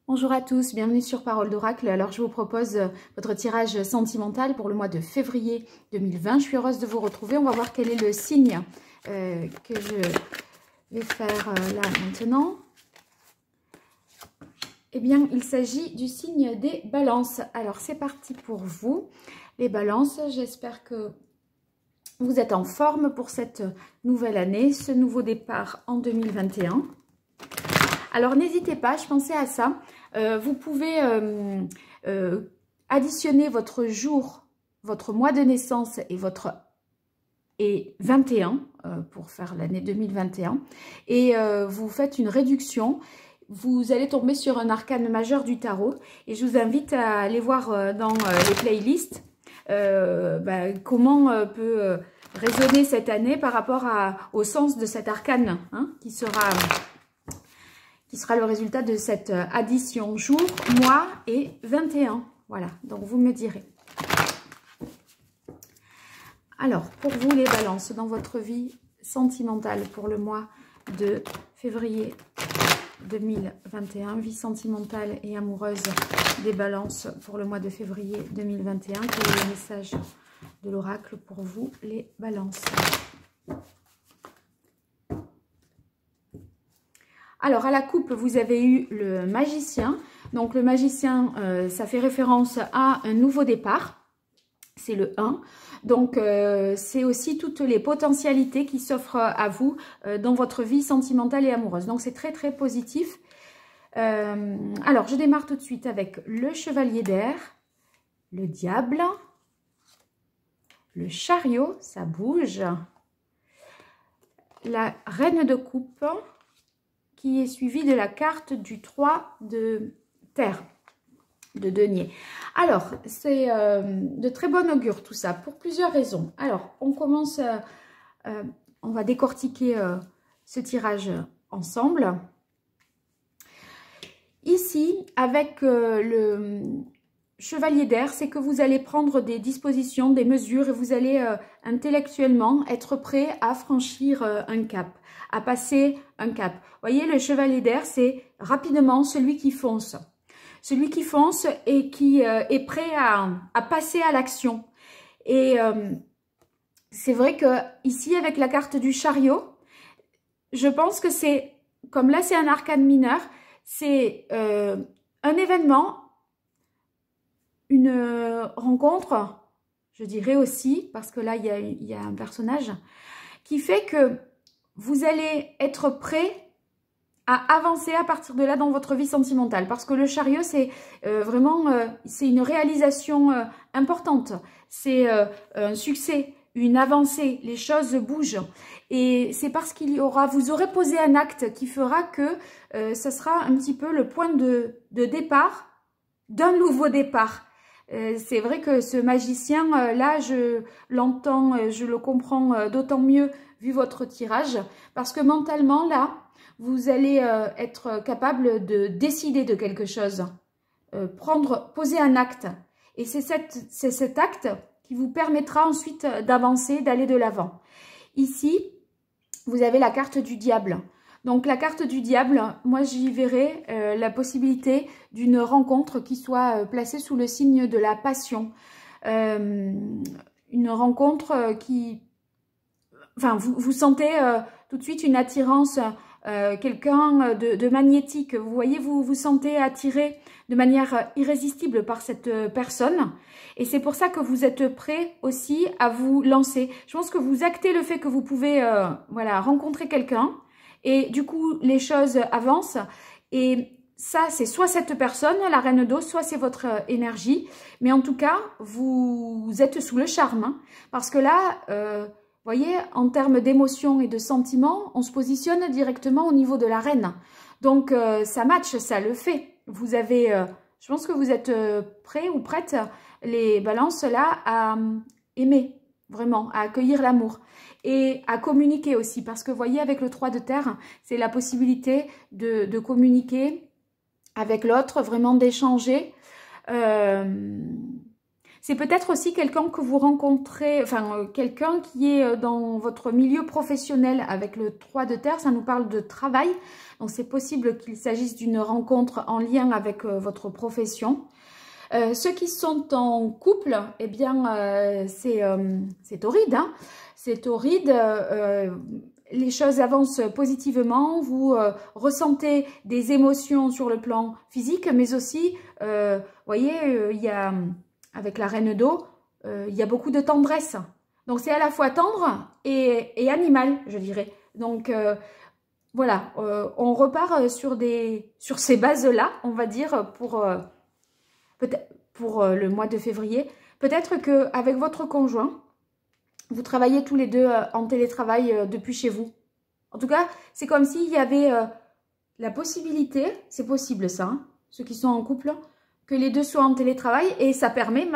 Bonjour à tous, bienvenue sur Parole d'Oracle. Alors je vous propose votre tirage sentimental pour le mois de février 2020. Je suis heureuse de vous retrouver. On va voir quel est le signe que je vais faire là maintenant. Eh bien, il s'agit du signe des balances. Alors c'est parti pour vous, les balances. J'espère que vous êtes en forme pour cette nouvelle année, ce nouveau départ en 2021. Alors, n'hésitez pas, je pensais à ça. Vous pouvez additionner votre jour, votre mois de naissance et 21 pour faire l'année 2021. Et vous faites une réduction. Vous allez tomber sur un arcane majeur du tarot. Et je vous invite à aller voir dans les playlists comment peut résonner cette année par rapport au sens de cet arcane qui sera le résultat de cette addition jour, mois et 21. Voilà, donc vous me direz. Alors, pour vous les balances, dans votre vie sentimentale pour le mois de février 2021, vie sentimentale et amoureuse des balances pour le mois de février 2021, quel est le message de l'oracle pour vous les balances? Alors, à la coupe, vous avez eu le magicien. Donc, le magicien, ça fait référence à un nouveau départ. C'est le 1. Donc, c'est aussi toutes les potentialités qui s'offrent à vous dans votre vie sentimentale et amoureuse. Donc, c'est très, très positif. Alors, je démarre tout de suite avec le chevalier d'air, le diable, le chariot, ça bouge, la reine de coupe, qui est suivi de la carte du 3 de terre, de denier. Alors, c'est de très bon augure tout ça, pour plusieurs raisons. Alors, on commence, on va décortiquer ce tirage ensemble. Ici, avec le chevalier d'air, c'est que vous allez prendre des dispositions, des mesures, et vous allez intellectuellement être prêt à franchir un cap, à passer un cap. Vous voyez, le chevalier d'air, c'est rapidement celui qui fonce. Celui qui fonce et qui est prêt à passer à l'action. Et c'est vrai que ici, avec la carte du chariot, je pense que c'est, comme là c'est un arcane mineur, c'est un événement, une rencontre, je dirais aussi, parce que là il y a un personnage, qui fait que vous allez être prêt à avancer à partir de là dans votre vie sentimentale. Parce que le chariot, c'est vraiment c'est une réalisation importante. C'est un succès, une avancée. Les choses bougent. Et c'est parce vous aurez posé un acte qui fera que ça sera un petit peu le point de départ d'un nouveau départ. C'est vrai que ce magicien, là, je l'entends, je le comprends d'autant mieux vu votre tirage, parce que mentalement, là, vous allez être capable de décider de quelque chose, poser un acte. Et c'est cet acte qui vous permettra ensuite d'avancer, d'aller de l'avant. Ici, vous avez la carte du diable. Donc, la carte du diable, moi, j'y verrai la possibilité d'une rencontre qui soit placée sous le signe de la passion. Une rencontre qui... Enfin, vous sentez tout de suite une attirance, quelqu'un de magnétique. Vous voyez, vous vous sentez attiré de manière irrésistible par cette personne. Et c'est pour ça que vous êtes prêt aussi à vous lancer. Je pense que vous actez le fait que vous pouvez voilà, rencontrer quelqu'un. Et du coup, les choses avancent. Et ça, c'est soit cette personne, la reine d'eau, soit c'est votre énergie. Mais en tout cas, vous êtes sous le charme. Parce que là, vous voyez, en termes d'émotions et de sentiments, on se positionne directement au niveau de la reine. Donc, ça match, ça le fait. Vous avez, je pense que vous êtes prêts ou prêtes, les balances là, à aimer, vraiment, à accueillir l'amour. Et à communiquer aussi, parce que vous voyez, avec le 3 de terre, c'est la possibilité de communiquer avec l'autre, vraiment d'échanger. C'est C'est peut-être aussi quelqu'un que vous rencontrez, enfin quelqu'un qui est dans votre milieu professionnel avec le 3 de terre, ça nous parle de travail. Donc c'est possible qu'il s'agisse d'une rencontre en lien avec votre profession. Ceux qui sont en couple, eh bien c'est torride, hein, c'est torride. Les choses avancent positivement, vous ressentez des émotions sur le plan physique, mais aussi, voyez, il y a, avec la reine d'eau, il y a beaucoup de tendresse. Donc c'est à la fois tendre et animal, je dirais. Donc voilà, on repart sur ces bases-là, on va dire, peut-être pour le mois de février. Peut-être qu'avec votre conjoint, vous travaillez tous les deux en télétravail depuis chez vous. En tout cas, c'est comme s'il y avait la possibilité, c'est possible ça, hein, ceux qui sont en couple, que les deux soient en télétravail et ça permet,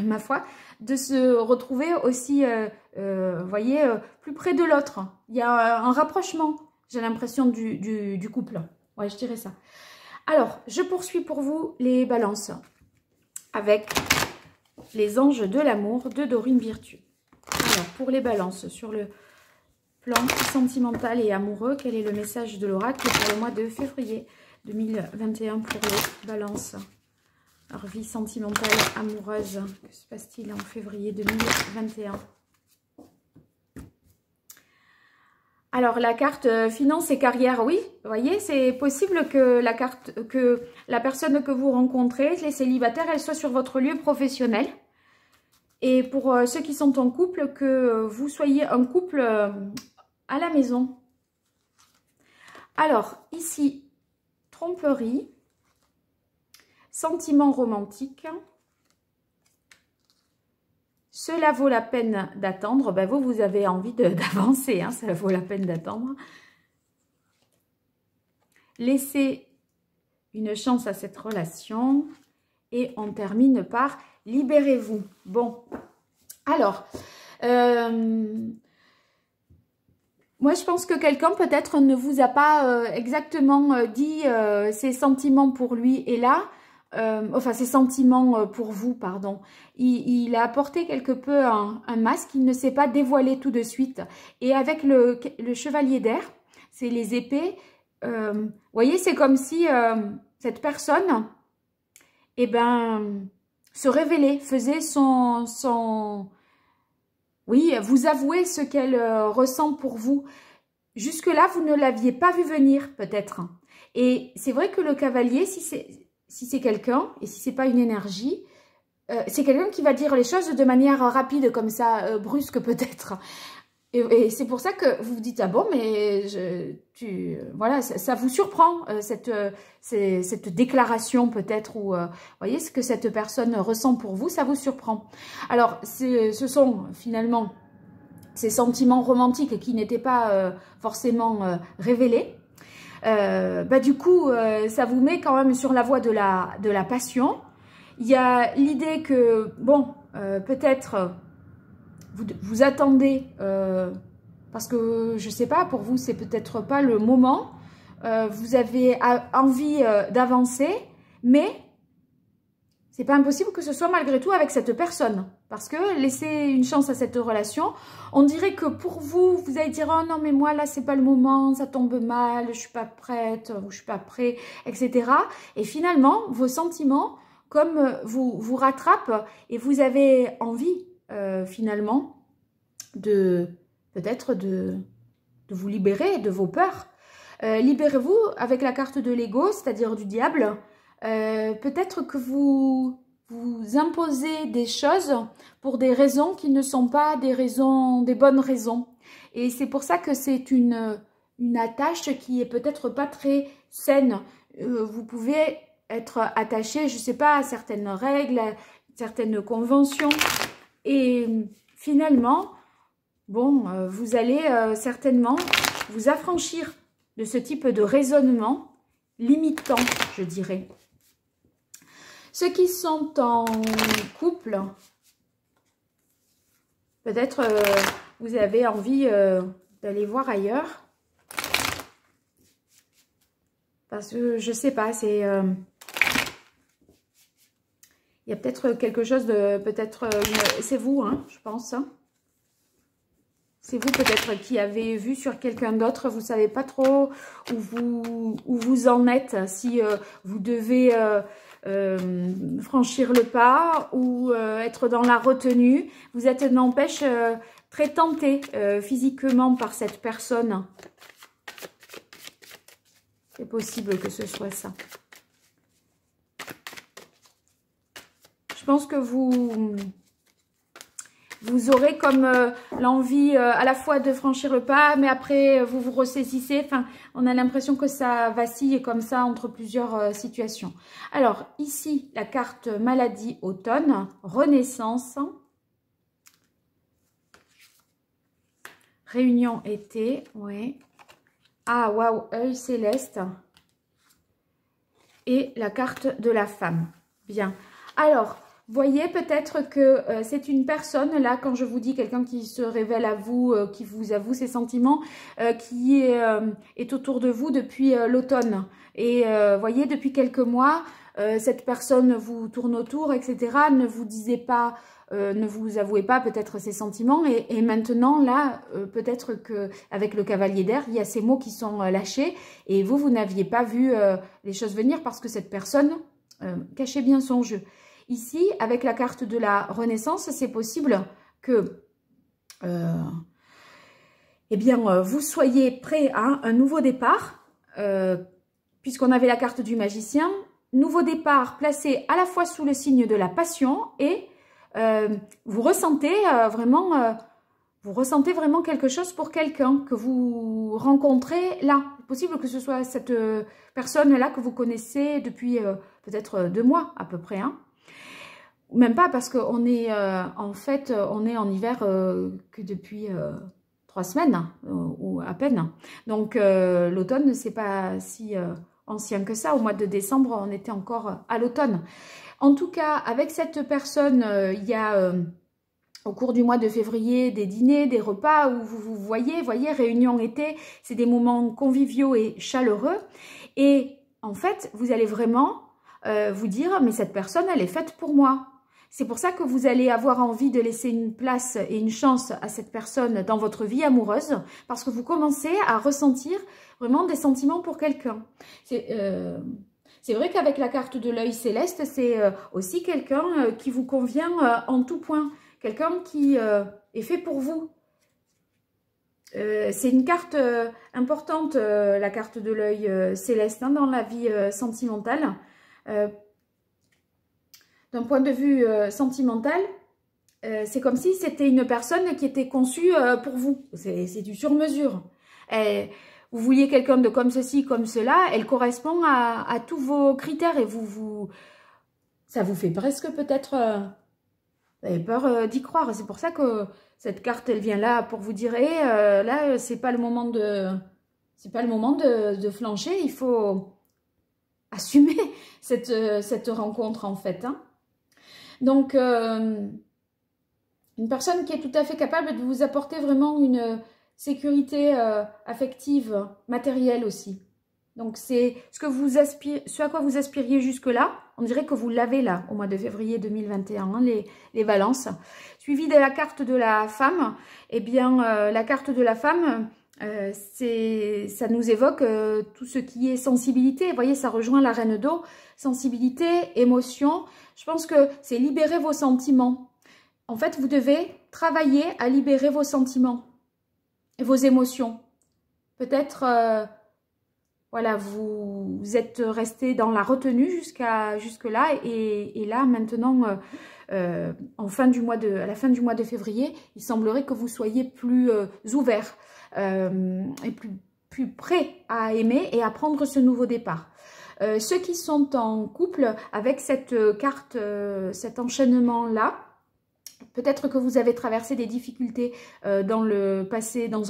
ma foi, de se retrouver aussi, voyez, plus près de l'autre. Il y a un rapprochement, j'ai l'impression, du couple. Ouais, je dirais ça. Alors, je poursuis pour vous les balances avec les anges de l'amour de Dorine Virtue. Alors, pour les balances, sur le plan sentimental et amoureux, quel est le message de l'oracle pour le mois de février 2021 pour les balances? Leur vie sentimentale, amoureuse, que se passe-t-il en février 2021? Alors, la carte finance et carrière, oui, vous voyez, c'est possible que la personne que vous rencontrez, les célibataires, elle soit sur votre lieu professionnel. Et pour ceux qui sont en couple, que vous soyez un couple à la maison. Alors, ici, tromperie, sentiment romantique. Cela vaut la peine d'attendre. Ben vous avez envie d'avancer, hein, ça vaut la peine d'attendre. Laissez une chance à cette relation. Et on termine par libérez-vous. Bon, alors, moi je pense que quelqu'un peut-être ne vous a pas exactement dit ses sentiments pour lui et là, enfin ses sentiments pour vous, pardon. Il a apporté quelque peu un masque, il ne s'est pas dévoilé tout de suite. Et avec le chevalier d'air, c'est les épées, vous voyez, c'est comme si cette personne, eh ben, se révélait, faisait oui, vous avouez ce qu'elle ressent pour vous. Jusque-là, vous ne l'aviez pas vu venir, peut-être. Et c'est vrai que le cavalier, si c'est quelqu'un, et si c'est pas une énergie, c'est quelqu'un qui va dire les choses de manière rapide, comme ça, brusque peut-être. Et c'est pour ça que vous vous dites, ah bon, mais voilà, ça vous surprend, cette déclaration peut-être, ou voyez ce que cette personne ressent pour vous, ça vous surprend. Alors, ce sont finalement ces sentiments romantiques qui n'étaient pas forcément révélés. Du coup, ça vous met quand même sur la voie de la passion. Il y a l'idée que, bon, peut-être... Vous attendez, parce que je ne sais pas, pour vous, c'est peut-être pas le moment. Vous avez envie d'avancer, mais c'est pas impossible que ce soit malgré tout avec cette personne. Parce que laissez une chance à cette relation. On dirait que pour vous, vous allez dire « Oh non, mais moi, là, c'est pas le moment, ça tombe mal, je suis pas prête, ou je suis pas prêt, etc. » Et finalement, vos sentiments, comme vous rattrapent et vous avez envie finalement peut-être de vous libérer de vos peurs. Libérez-vous avec la carte de l'ego, c'est-à-dire du diable. Peut-être que vous imposez des choses pour des raisons qui ne sont pas des bonnes raisons. Et c'est pour ça que c'est une attache qui est peut-être pas très saine. Vous pouvez être attaché, je ne sais pas, à certaines règles, à certaines conventions. Et finalement, bon, vous allez certainement vous affranchir de ce type de raisonnement limitant, je dirais. Ceux qui sont en couple, peut-être vous avez envie d'aller voir ailleurs. Parce que je sais pas, c'est... Il y a peut-être quelque chose de... Peut-être... c'est vous, hein, je pense. Hein. C'est vous peut-être qui avez vu sur quelqu'un d'autre. Vous ne savez pas trop où vous en êtes. Si vous devez franchir le pas ou être dans la retenue. Vous êtes, n'empêche, très tenté physiquement par cette personne. C'est possible que ce soit ça. Je pense que vous aurez comme l'envie à la fois de franchir le pas, mais après vous vous ressaisissez. Enfin, on a l'impression que ça vacille comme ça entre plusieurs situations. Alors ici, la carte maladie automne, renaissance, réunion été, oui. Ah waouh, œil céleste et la carte de la femme. Bien. Alors, voyez peut-être que c'est une personne, là, quand je vous dis quelqu'un qui se révèle à vous, qui vous avoue ses sentiments, qui est autour de vous depuis l'automne. Et voyez, depuis quelques mois, cette personne vous tourne autour, etc. Ne vous disait pas, ne vous avouez pas peut-être ses sentiments. Et maintenant, là, peut-être qu'avec le cavalier d'air, il y a ces mots qui sont lâchés. Et vous n'aviez pas vu les choses venir parce que cette personne cachait bien son jeu. Ici, avec la carte de la Renaissance, c'est possible que eh bien, vous soyez prêt à un nouveau départ, puisqu'on avait la carte du magicien. Nouveau départ placé à la fois sous le signe de la passion et vous ressentez vraiment quelque chose pour quelqu'un que vous rencontrez là. C'est possible que ce soit cette personne-là que vous connaissez depuis peut-être 2 mois à peu près, hein. Même pas parce qu'on est en fait, on est en hiver que depuis 3 semaines ou à peine. Donc l'automne, c'est pas si ancien que ça. Au mois de décembre, on était encore à l'automne. En tout cas, avec cette personne, il y a au cours du mois de février des dîners, des repas où vous voyez, réunion été, c'est des moments conviviaux et chaleureux. Et en fait, vous allez vraiment vous dire, mais cette personne, elle est faite pour moi. C'est pour ça que vous allez avoir envie de laisser une place et une chance à cette personne dans votre vie amoureuse, parce que vous commencez à ressentir vraiment des sentiments pour quelqu'un. C'est vrai qu'avec la carte de l'œil céleste, c'est aussi quelqu'un qui vous convient en tout point, quelqu'un qui est fait pour vous. C'est une carte importante, la carte de l'œil céleste, hein, dans la vie sentimentale. D'un point de vue sentimental, c'est comme si c'était une personne qui était conçue pour vous. C'est du sur-mesure. Vous vouliez quelqu'un de comme ceci, comme cela, elle correspond à tous vos critères et ça vous fait presque peut-être... vous avez peur d'y croire. C'est pour ça que cette carte, elle vient là pour vous dire, là, c'est pas le moment de flancher, il faut assumer cette rencontre en fait, hein. Donc, une personne qui est tout à fait capable de vous apporter vraiment une sécurité affective, matérielle aussi. Donc, c'est ce à quoi vous aspiriez jusque-là. On dirait que vous l'avez là, au mois de février 2021, hein, les balances. Suivi de la carte de la femme, eh bien, la carte de la femme... ça nous évoque tout ce qui est sensibilité. Vous voyez, ça rejoint la reine d'eau. Sensibilité, émotion. Je pense que c'est libérer vos sentiments. En fait, vous devez travailler à libérer vos sentiments et vos émotions. Peut-être, voilà, vous êtes resté dans la retenue jusque-là. Et là, maintenant, à la fin du mois de février, il semblerait que vous soyez plus ouvert. Et plus prêt à aimer et à prendre ce nouveau départ. Ceux qui sont en couple avec cette carte, cet enchaînement-là, peut-être que vous avez traversé des difficultés dans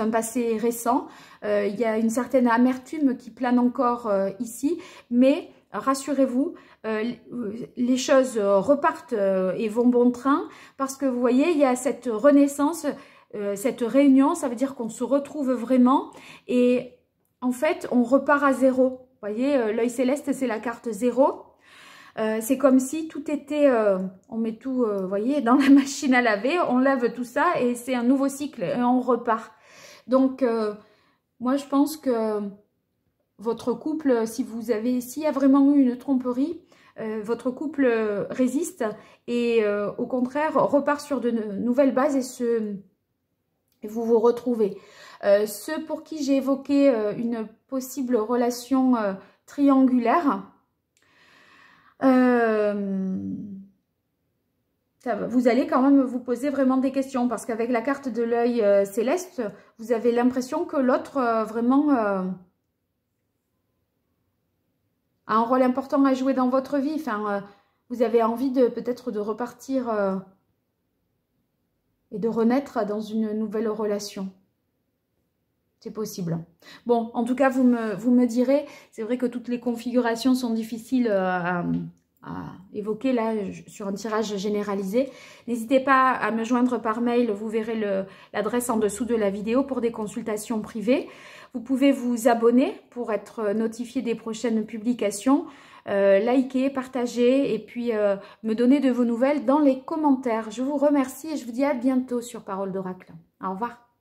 un passé récent. Il y a une certaine amertume qui plane encore ici, mais rassurez-vous, les choses repartent et vont bon train parce que vous voyez, il y a cette renaissance. Cette réunion, ça veut dire qu'on se retrouve vraiment et en fait, on repart à zéro. Vous voyez, l'œil céleste, c'est la carte 0. C'est comme si tout était, on met tout, vous voyez, dans la machine à laver, on lave tout ça et c'est un nouveau cycle et on repart. Donc, moi, je pense que votre couple, s'il y a vraiment eu une tromperie, votre couple résiste et au contraire repart sur de nouvelles bases et vous vous retrouvez. Ceux pour qui j'ai évoqué une possible relation triangulaire, vous allez quand même vous poser vraiment des questions parce qu'avec la carte de l'œil céleste, vous avez l'impression que l'autre vraiment a un rôle important à jouer dans votre vie. Enfin, vous avez envie peut-être de repartir et de renaître dans une nouvelle relation. C'est possible. Bon, en tout cas, vous me direz, c'est vrai que toutes les configurations sont difficiles à évoquer là sur un tirage généralisé. N'hésitez pas à me joindre par mail, vous verrez l'adresse en dessous de la vidéo pour des consultations privées. Vous pouvez vous abonner pour être notifié des prochaines publications, liker, partager et puis me donner de vos nouvelles dans les commentaires. Je vous remercie et je vous dis à bientôt sur Parole d'Oracle. Au revoir.